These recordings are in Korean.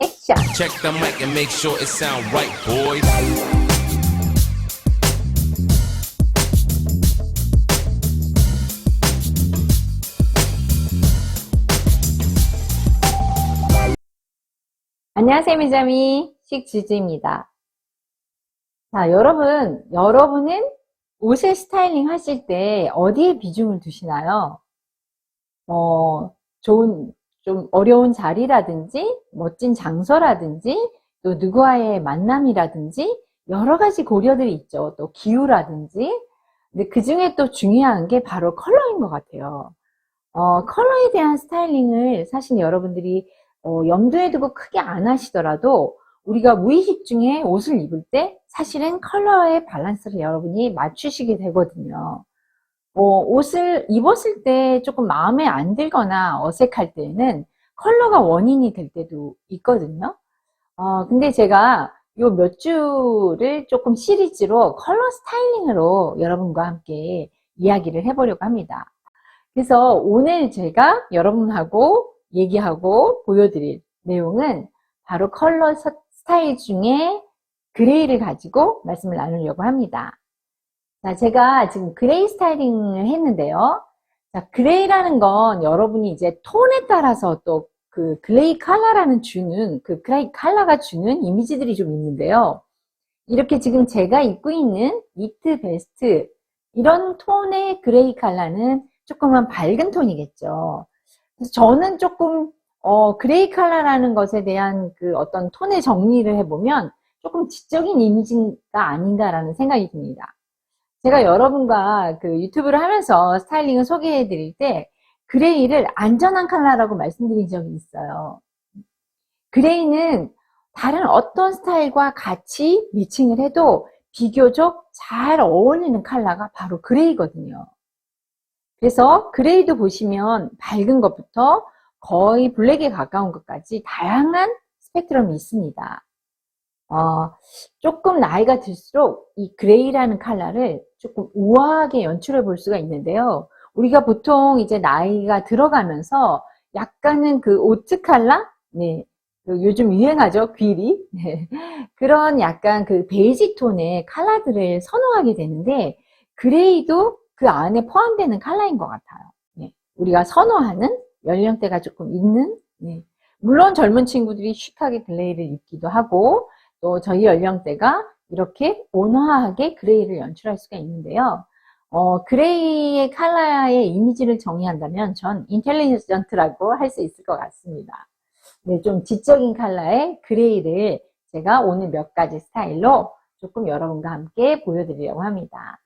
액션! Check the mic and make sure it sound right, boys. 안녕하세요, 미자미. 식지주입니다. 자, 여러분은 옷을 스타일링 하실 때 어디에 비중을 두시나요? 좀 어려운 자리라든지, 멋진 장소라든지, 또 누구와의 만남이라든지, 여러 가지 고려들이 있죠. 또 기후라든지. 근데 그 중에 또 중요한 게 바로 컬러인 것 같아요. 컬러에 대한 스타일링을 사실 여러분들이 염두에 두고 크게 안 하시더라도 우리가 무의식 중에 옷을 입을 때 사실은 컬러의 밸런스를 여러분이 맞추시게 되거든요. 옷을 입었을 때 조금 마음에 안 들거나 어색할 때는 컬러가 원인이 될 때도 있거든요. 근데 제가 요 몇 주를 조금 시리즈로 컬러 스타일링으로 여러분과 함께 이야기를 해보려고 합니다. 그래서 오늘 제가 여러분하고 얘기하고 보여드릴 내용은 바로 컬러 스타일 중에 그레이를 가지고 말씀을 나누려고 합니다. 자, 제가 지금 그레이 스타일링을 했는데요. 자, 그레이라는 건 여러분이 이제 톤에 따라서 또 그 그레이 컬러라는 그 그레이 컬러가 주는 이미지들이 좀 있는데요. 이렇게 지금 제가 입고 있는 니트 베스트, 이런 톤의 그레이 컬러는 조금은 밝은 톤이겠죠. 그래서 저는 조금 그레이 컬러라는 것에 대한 그 어떤 톤의 정리를 해보면 조금 지적인 이미지가 아닌가라는 생각이 듭니다. 제가 여러분과 그 유튜브를 하면서 스타일링을 소개해 드릴 때 그레이를 안전한 컬러라고 말씀드린 적이 있어요. 그레이는 다른 어떤 스타일과 같이 미칭을 해도 비교적 잘 어울리는 컬러가 바로 그레이거든요. 그래서 그레이도 보시면 밝은 것부터 거의 블랙에 가까운 것까지 다양한 스펙트럼이 있습니다. 조금 나이가 들수록 이 그레이라는 컬러를 조금 우아하게 연출해 볼 수가 있는데요. 우리가 보통 이제 나이가 들어가면서 약간은 그 오트 컬러? 네. 요즘 유행하죠, 귀리. 네. 그런 약간 그 베이지 톤의 컬러들을 선호하게 되는데, 그레이도 그 안에 포함되는 컬러인 것 같아요. 네. 우리가 선호하는 연령대가 조금 있는, 네. 물론 젊은 친구들이 시크하게 그레이를 입기도 하고, 또 저희 연령대가 이렇게 온화하게 그레이를 연출할 수가 있는데요. 그레이의 컬러의 이미지를 정의한다면 전 인텔리전트라고 할 수 있을 것 같습니다. 네, 좀 지적인 컬러의 그레이를 제가 오늘 몇 가지 스타일로 조금 여러분과 함께 보여드리려고 합니다.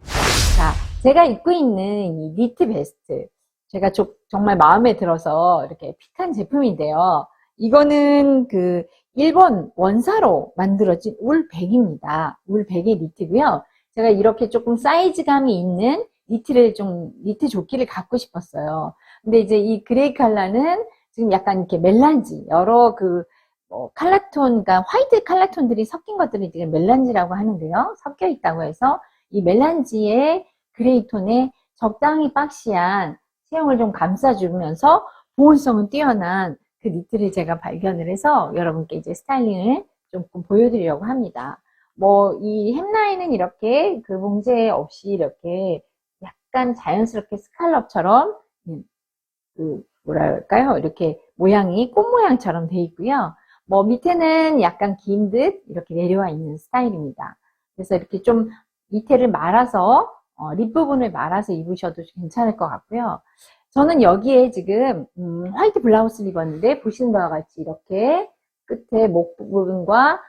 자, 제가 입고 있는 이 니트 베스트, 제가 정말 마음에 들어서 이렇게 픽한 제품인데요. 이거는 그 일본 원사로 만들어진 울백입니다. 울백의 니트고요. 제가 이렇게 조금 사이즈감이 있는 니트 조끼를 갖고 싶었어요. 근데 이제 이 그레이 컬러는 지금 약간 이렇게 멜란지, 여러 컬러톤, 그러니까 화이트 컬러톤들이 섞인 것들을 지금 멜란지라고 하는데요. 섞여 있다고 해서 이 멜란지의 그레이 톤에 적당히 박시한 체형을 좀 감싸주면서 보온성은 뛰어난 그 니트를 제가 발견을 해서 여러분께 이제 스타일링을 조금 보여드리려고 합니다. 이 햄라인은 이렇게 그 봉제 없이 이렇게 약간 자연스럽게 스칼럽처럼 뭐랄까요? 이렇게 모양이 꽃 모양처럼 돼 있고요. 밑에는 약간 긴 듯 이렇게 내려와 있는 스타일입니다. 그래서 이렇게 좀 밑에를 말아서 립 부분을 말아서 입으셔도 괜찮을 것 같고요. 저는 여기에 지금 화이트 블라우스를 입었는데 보시는 바와 같이 이렇게 끝에 목 부분과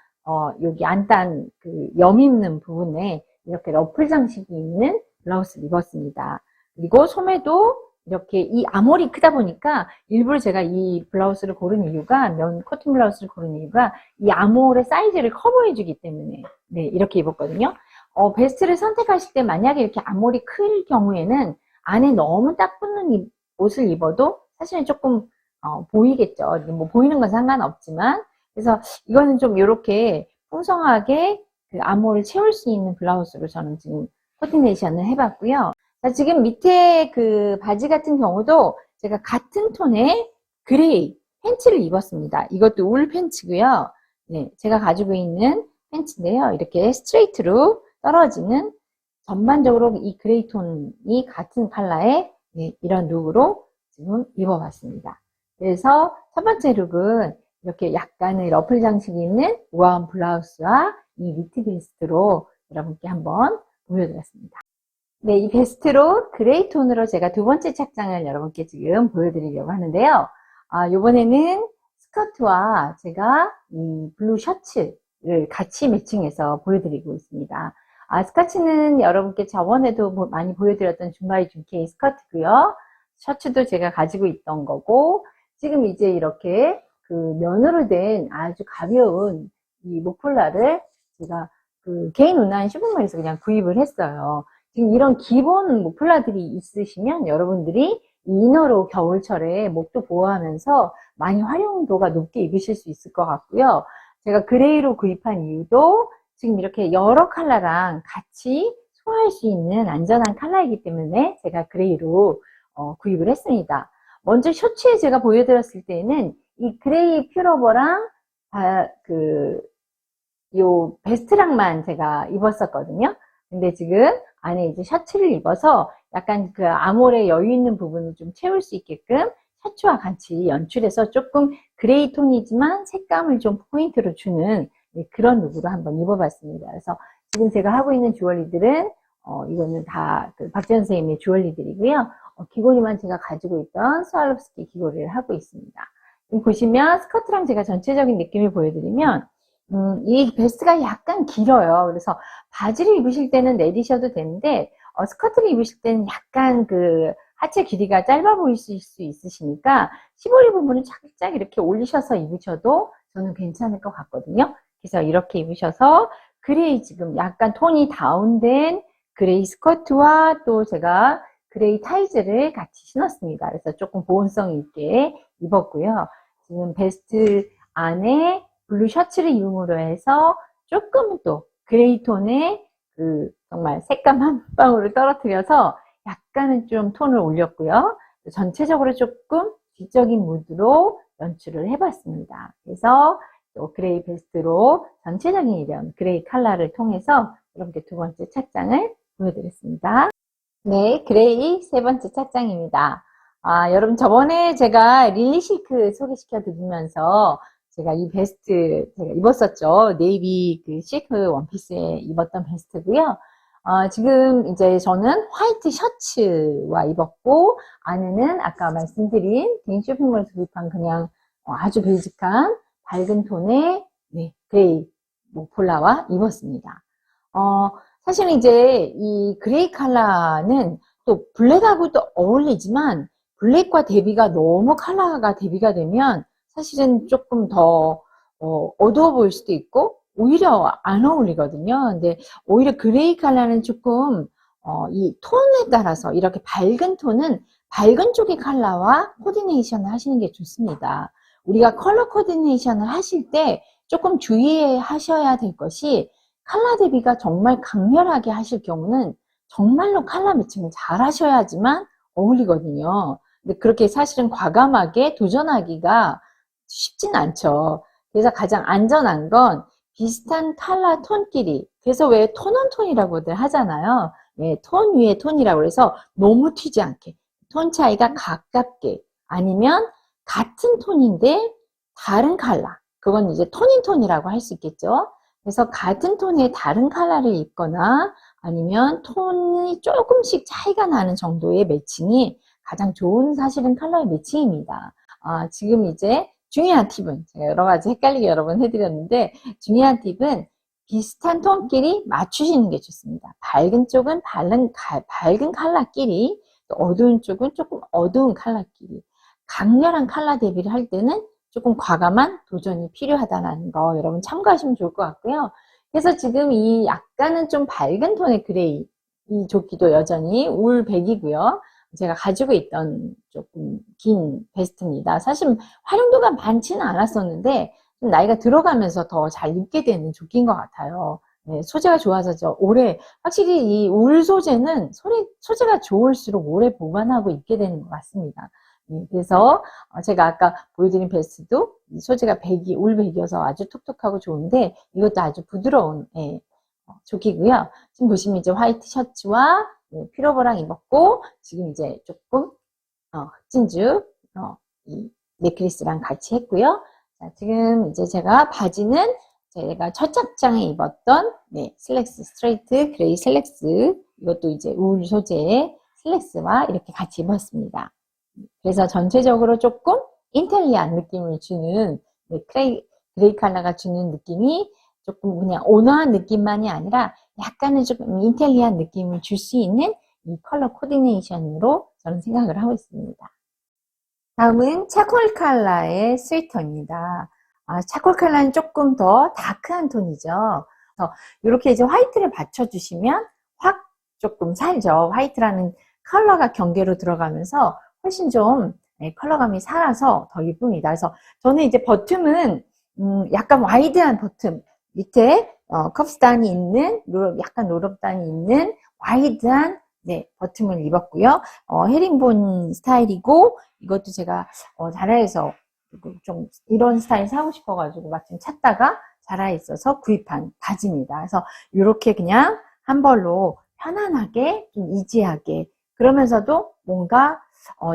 여기 안단 그 염 입는 부분에 이렇게 러플 장식이 있는 블라우스를 입었습니다. 그리고 소매도 이렇게 이 아몰이 크다 보니까 일부러 제가 이 블라우스를 고른 이유가 면 코튼 블라우스를 고른 이유가 이 아몰의 사이즈를 커버해 주기 때문에 네, 이렇게 입었거든요. 베스트를 선택하실 때 만약에 이렇게 아몰이 클 경우에는 안에 너무 딱 붙는 옷을 입어도 사실은 조금 보이겠죠. 뭐 보이는 건 상관없지만 그래서 이거는 좀 이렇게 풍성하게 그 아몰을 채울 수 있는 블라우스로 저는 지금 코디네이션을 해봤고요. 자, 지금 밑에 그 바지 같은 경우도 제가 같은 톤의 그레이, 팬츠를 입었습니다. 이것도 울 팬츠고요. 네, 제가 가지고 있는 팬츠인데요. 이렇게 스트레이트로 떨어지는 전반적으로 이 그레이 톤이 같은 컬러의 네, 이런 룩으로 지금 입어봤습니다. 그래서 첫 번째 룩은 이렇게 약간의 러플 장식이 있는 우아한 블라우스와 이 니트 베스트로 여러분께 한번 보여드렸습니다. 네, 이 베스트로 그레이 톤으로 제가 두 번째 착장을 여러분께 지금 보여드리려고 하는데요. 이번에는 스커트와 제가 이 블루 셔츠를 같이 매칭해서 보여드리고 있습니다. 스커트는 여러분께 저번에도 많이 보여드렸던 준바이 준케이 스커트고요. 셔츠도 제가 가지고 있던 거고, 지금 이제 이렇게 그 면으로 된 아주 가벼운 이 목폴라를 제가 그 개인 온라인 쇼핑몰에서 그냥 구입을 했어요. 지금 이런 기본 목폴라들이 있으시면 여러분들이 이너로 겨울철에 목도 보호하면서 많이 활용도가 높게 입으실 수 있을 것 같고요. 제가 그레이로 구입한 이유도 지금 이렇게 여러 컬러랑 같이 소화할 수 있는 안전한 컬러이기 때문에 제가 그레이로 구입을 했습니다. 먼저 셔츠에 제가 보여드렸을 때는 이 그레이 퓨러버랑 요 베스트랑만 제가 입었었거든요. 근데 지금 안에 이제 셔츠를 입어서 약간 그 아몰의 여유 있는 부분을 좀 채울 수 있게끔 셔츠와 같이 연출해서 조금 그레이 톤이지만 색감을 좀 포인트로 주는 그런 룩으로 한번 입어봤습니다. 그래서 지금 제가 하고 있는 주얼리들은 이거는 다 그 박지연 선생님의 주얼리들이고요. 귀걸이만 제가 가지고 있던 스왈롭스키 귀걸이를 하고 있습니다. 지금 보시면 스커트랑 제가 전체적인 느낌을 보여드리면 이 베스트가 약간 길어요. 그래서 바지를 입으실 때는 내리셔도 되는데 스커트를 입으실 때는 약간 그 하체 길이가 짧아 보이실 수 있으시니까 시보리 부분을 살짝 이렇게 올리셔서 입으셔도 저는 괜찮을 것 같거든요. 그래서 이렇게 입으셔서 그레이 지금 약간 톤이 다운된 그레이 스커트와 또 제가 그레이 타이즈를 같이 신었습니다. 그래서 조금 보온성 있게 입었고요. 지금 베스트 안에 블루 셔츠를 입음으로 해서 조금 또 그레이 톤의 그 정말 색감 한 방울을 떨어뜨려서 약간은 좀 톤을 올렸고요. 전체적으로 조금 지적인 무드로 연출을 해봤습니다. 그래서 또 그레이 베스트로 전체적인 이런 그레이 컬러를 통해서 여러분께 두 번째 착장을 보여드렸습니다. 네, 그레이 세 번째 착장입니다. 여러분 저번에 제가 릴리 실크 소개시켜 드리면서 제가 이 베스트 제가 입었었죠. 네이비 그 실크 원피스에 입었던 베스트고요. 지금 이제 저는 화이트 셔츠와 입었고 안에는 아까 말씀드린 개인 쇼핑몰에서 구입한 그냥 아주 베이직한 밝은 톤의 네, 그레이 목폴라와 입었습니다. 사실 이제 이 그레이 컬러는 또 블랙하고도 어울리지만 블랙과 대비가 너무 컬러가 대비가 되면 사실은 조금 더 어두워 보일 수도 있고 오히려 안 어울리거든요. 근데 오히려 그레이 컬러는 조금 이 톤에 따라서 이렇게 밝은 톤은 밝은 쪽의 컬러와 코디네이션을 하시는 게 좋습니다. 우리가 컬러 코디네이션을 하실 때 조금 주의하셔야 될 것이 컬러 대비가 정말 강렬하게 하실 경우는 정말로 컬러 매칭을 잘 하셔야지만 어울리거든요. 근데 그렇게 사실은 과감하게 도전하기가 쉽진 않죠. 그래서 가장 안전한 건 비슷한 컬러 톤끼리, 그래서 왜 톤온톤이라고들 하잖아요. 네, 톤 위에 톤이라고 해서 너무 튀지 않게 톤 차이가 가깝게, 아니면 같은 톤인데 다른 컬러, 그건 이제 톤인톤이라고 할 수 있겠죠. 그래서 같은 톤의 다른 컬러를 입거나 아니면 톤이 조금씩 차이가 나는 정도의 매칭이 가장 좋은 사실은 컬러의 매칭입니다. 지금 이제 중요한 팁은 제가 여러 가지 헷갈리게 여러 번 해드렸는데, 중요한 팁은 비슷한 톤끼리 맞추시는 게 좋습니다. 밝은 쪽은 밝은 컬러끼리, 또 어두운 쪽은 조금 어두운 컬러끼리, 강렬한 컬러 대비를 할 때는 조금 과감한 도전이 필요하다는 거 여러분 참고하시면 좋을 것 같고요. 그래서 지금 이 약간은 좀 밝은 톤의 그레이, 이 조끼도 여전히 울백이고요. 제가 가지고 있던 조금 긴 베스트입니다. 사실 활용도가 많지는 않았었는데 좀 나이가 들어가면서 더 잘 입게 되는 조끼인 것 같아요. 네, 소재가 좋아서 오래, 확실히 이 울 소재는 소재가 좋을수록 오래 보관하고 입게 되는 것 같습니다. 그래서 제가 아까 보여드린 베스트도 소재가 울백이어서 아주 톡톡하고 좋은데 이것도 아주 부드러운 조끼고요. 지금 보시면 이제 화이트 셔츠와 피로버랑 입었고 지금 이제 조금 흑진주 이 넥클리스랑 같이 했고요. 자, 지금 이제 제가 바지는 제가 첫 착장에 입었던 슬랙스 스트레이트 그레이 슬랙스 이것도 이제 울 소재의 슬랙스와 이렇게 같이 입었습니다. 그래서 전체적으로 조금 인텔리한 느낌을 주는 그레이 컬러가 주는 느낌이 조금 그냥 온화한 느낌만이 아니라 약간은 조금 인텔리한 느낌을 줄 수 있는 이 컬러 코디네이션으로 저는 생각을 하고 있습니다. 다음은 차콜 컬러의 스웨터입니다. 차콜 컬러는 조금 더 다크한 톤이죠. 그래서 이렇게 이제 화이트를 받쳐주시면 확 조금 살죠. 화이트라는 컬러가 경계로 들어가면서 훨씬 좀 컬러감이 살아서 더 예쁩니다. 그래서 저는 이제 버튼은 약간 와이드한 버튼 밑에 컵스단이 있는 약간 롤업단이 있는 와이드한 버튼을 입었고요. 헤링본 스타일이고 이것도 제가 자라에서 좀 이런 스타일 사고 싶어가지고 마침 찾다가 자라에 있어서 구입한 바지입니다. 그래서 이렇게 그냥 한 벌로 편안하게 좀 이지하게 그러면서도 뭔가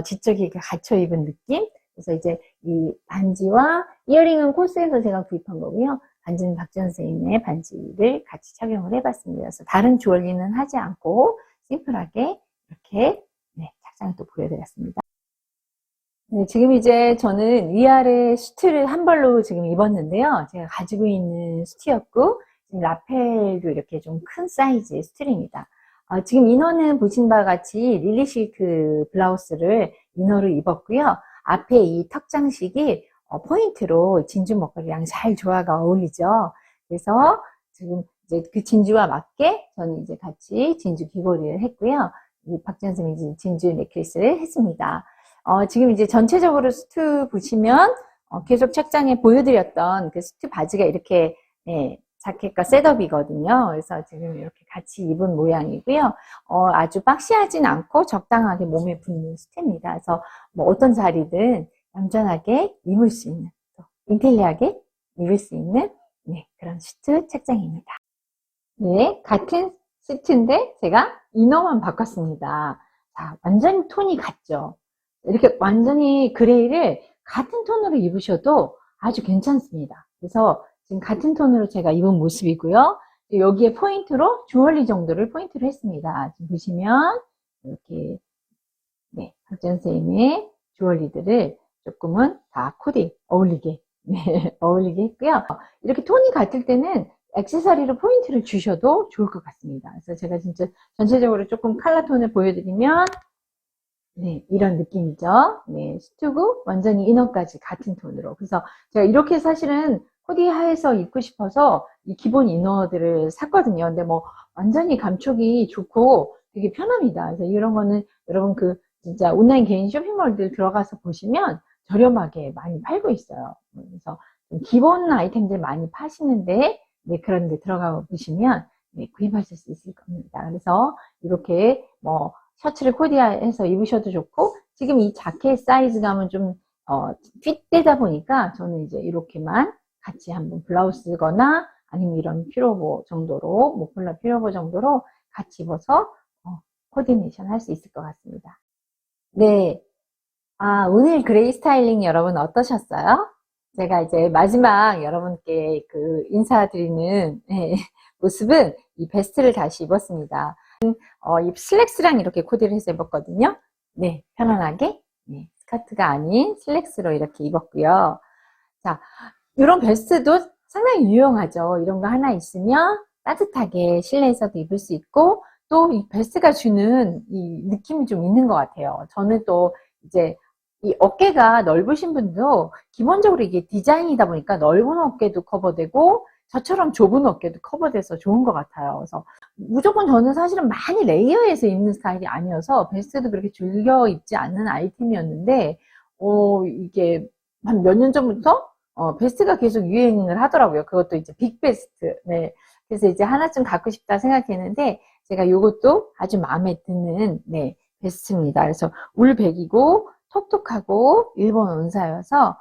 지적이게 갖춰 입은 느낌. 그래서 이제 이 반지와 이어링은 코스에서 제가 구입한 거고요. 반지는 박지원 선생님의 반지를 같이 착용을 해봤습니다. 그래서 다른 주얼리는 하지 않고 심플하게 이렇게 착장을 또 보여드렸습니다. 지금 이제 저는 위아래 수트를 한 벌로 지금 입었는데요. 제가 가지고 있는 수트였고 지금 라펠도 이렇게 좀 큰 사이즈의 수트입니다. 지금 이너는 보신 바와 같이 릴리 실크 블라우스를 이너로 입었고요. 앞에 이 턱 장식이 포인트로 진주 목걸이랑 잘 조화가 어울리죠. 그래서 지금 이제 그 진주와 맞게 저는 이제 같이 진주 귀걸이를 했고요. 이 박지원 선생님이 진주 넥클리스를 했습니다. 지금 이제 전체적으로 수트 보시면 계속 책장에 보여드렸던 그 수트 바지가 이렇게 자켓과 셋업이거든요. 그래서 지금 이렇게 같이 입은 모양이고요. 아주 박시하진 않고 적당하게 몸에 붙는 수트입니다. 그래서 뭐 어떤 자리든 얌전하게 입을 수 있는, 인텔리하게 입을 수 있는 그런 수트 책장입니다. 같은 수트인데 제가 이너만 바꿨습니다. 자, 완전히 톤이 같죠? 이렇게 완전히 그레이를 같은 톤으로 입으셔도 아주 괜찮습니다. 그래서 지금 같은 톤으로 제가 입은 모습이고요. 여기에 포인트로 주얼리 정도를 포인트로 했습니다. 지금 보시면 이렇게 박지원 선생님의 주얼리들을 조금은 다 코디 어울리게 어울리게 했고요. 이렇게 톤이 같을 때는 액세서리로 포인트를 주셔도 좋을 것 같습니다. 그래서 제가 진짜 전체적으로 조금 컬러 톤을 보여드리면 이런 느낌이죠. 수트고 완전히 이너까지 같은 톤으로. 그래서 제가 이렇게 사실은 코디해서 입고 싶어서 이 기본 이너들을 샀거든요. 근데 뭐 완전히 감촉이 좋고 되게 편합니다. 그래서 이런 거는 여러분 진짜 온라인 개인 쇼핑몰들 들어가서 보시면 저렴하게 많이 팔고 있어요. 그래서 기본 아이템들 많이 파시는데 그런 데 들어가 보시면 구입하실 수 있을 겁니다. 그래서 이렇게 뭐 셔츠를 코디해서 입으셔도 좋고 지금 이 자켓 사이즈감은 좀 핏되다 보니까 저는 이제 이렇게만 같이 한번 블라우스거나 아니면 이런 피로보 정도로 목폴라 피로보 정도로 같이 입어서 코디네이션 할 수 있을 것 같습니다. 오늘 그레이 스타일링 여러분 어떠셨어요? 제가 이제 마지막 여러분께 인사드리는 모습은 이 베스트를 다시 입었습니다. 이 슬랙스랑 이렇게 코디를 해서 입었거든요. 편안하게 스커트가 아닌 슬랙스로 이렇게 입었고요. 자, 이런 베스트도 상당히 유용하죠. 이런 거 하나 있으면 따뜻하게 실내에서도 입을 수 있고 또 이 베스트가 주는 이 느낌이 좀 있는 것 같아요. 저는 또 이제 이 어깨가 넓으신 분도 기본적으로 이게 디자인이다 보니까 넓은 어깨도 커버되고 저처럼 좁은 어깨도 커버돼서 좋은 것 같아요. 그래서 무조건 저는 사실은 많이 레이어해서 입는 스타일이 아니어서 베스트도 그렇게 즐겨 입지 않는 아이템이었는데 이게 한 몇 년 전부터 베스트가 계속 유행을 하더라고요. 그것도 이제 빅베스트. 그래서 이제 하나쯤 갖고 싶다 생각했는데 제가 이것도 아주 마음에 드는 베스트입니다. 그래서 울백이고 톡톡하고 일본 원사여서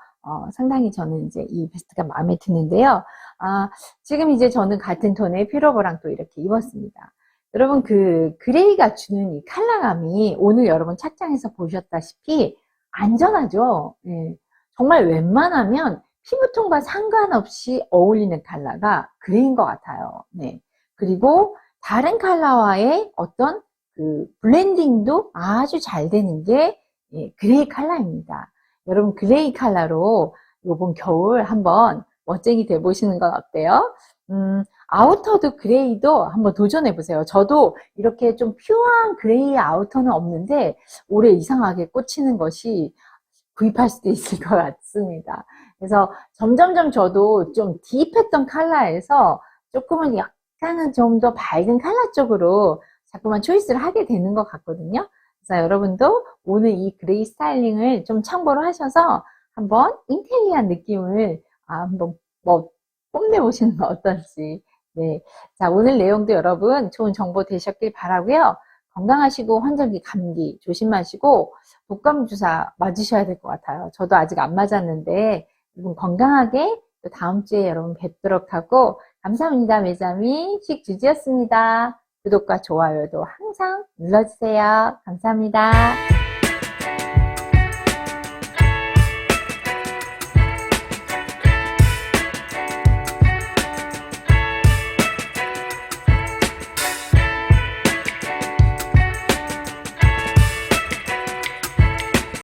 상당히 저는 이제 이 베스트가 마음에 드는데요. 지금 이제 저는 같은 톤의 퓨러버랑 또 이렇게 입었습니다. 여러분 그 그레이가 주는 이 컬러감이 오늘 여러분 착장에서 보셨다시피 안전하죠. 예. 정말 웬만하면 피부톤과 상관없이 어울리는 컬러가 그레이인 것 같아요. 네. 그리고 다른 컬러와의 어떤 그 블렌딩도 아주 잘 되는 게 그레이 컬러입니다. 여러분 그레이 컬러로 이번 겨울 한번 멋쟁이 돼 보시는 건 어때요? 아우터도 그레이도 한번 도전해 보세요. 저도 이렇게 좀 퓨어한 그레이 아우터는 없는데 올해 이상하게 꽂히는 것이 구입할 수도 있을 것 같습니다. 그래서 점점점 저도 좀 딥했던 컬러에서 조금은 약간은 좀 더 밝은 컬러 쪽으로 자꾸만 초이스를 하게 되는 것 같거든요. 그래서 여러분도 오늘 이 그레이 스타일링을 좀 참고로 하셔서 한번 인텔리한 느낌을 한번 뭐 뽐내보시는 건 어떨지. 네. 자, 오늘 내용도 여러분 좋은 정보 되셨길 바라고요. 건강하시고 환절기 감기 조심하시고 독감 주사 맞으셔야 될 것 같아요. 저도 아직 안 맞았는데 여러분 건강하게 또 다음 주에 여러분 뵙도록 하고 감사합니다. 매자미 식주지였습니다. 구독과 좋아요도 항상 눌러주세요. 감사합니다.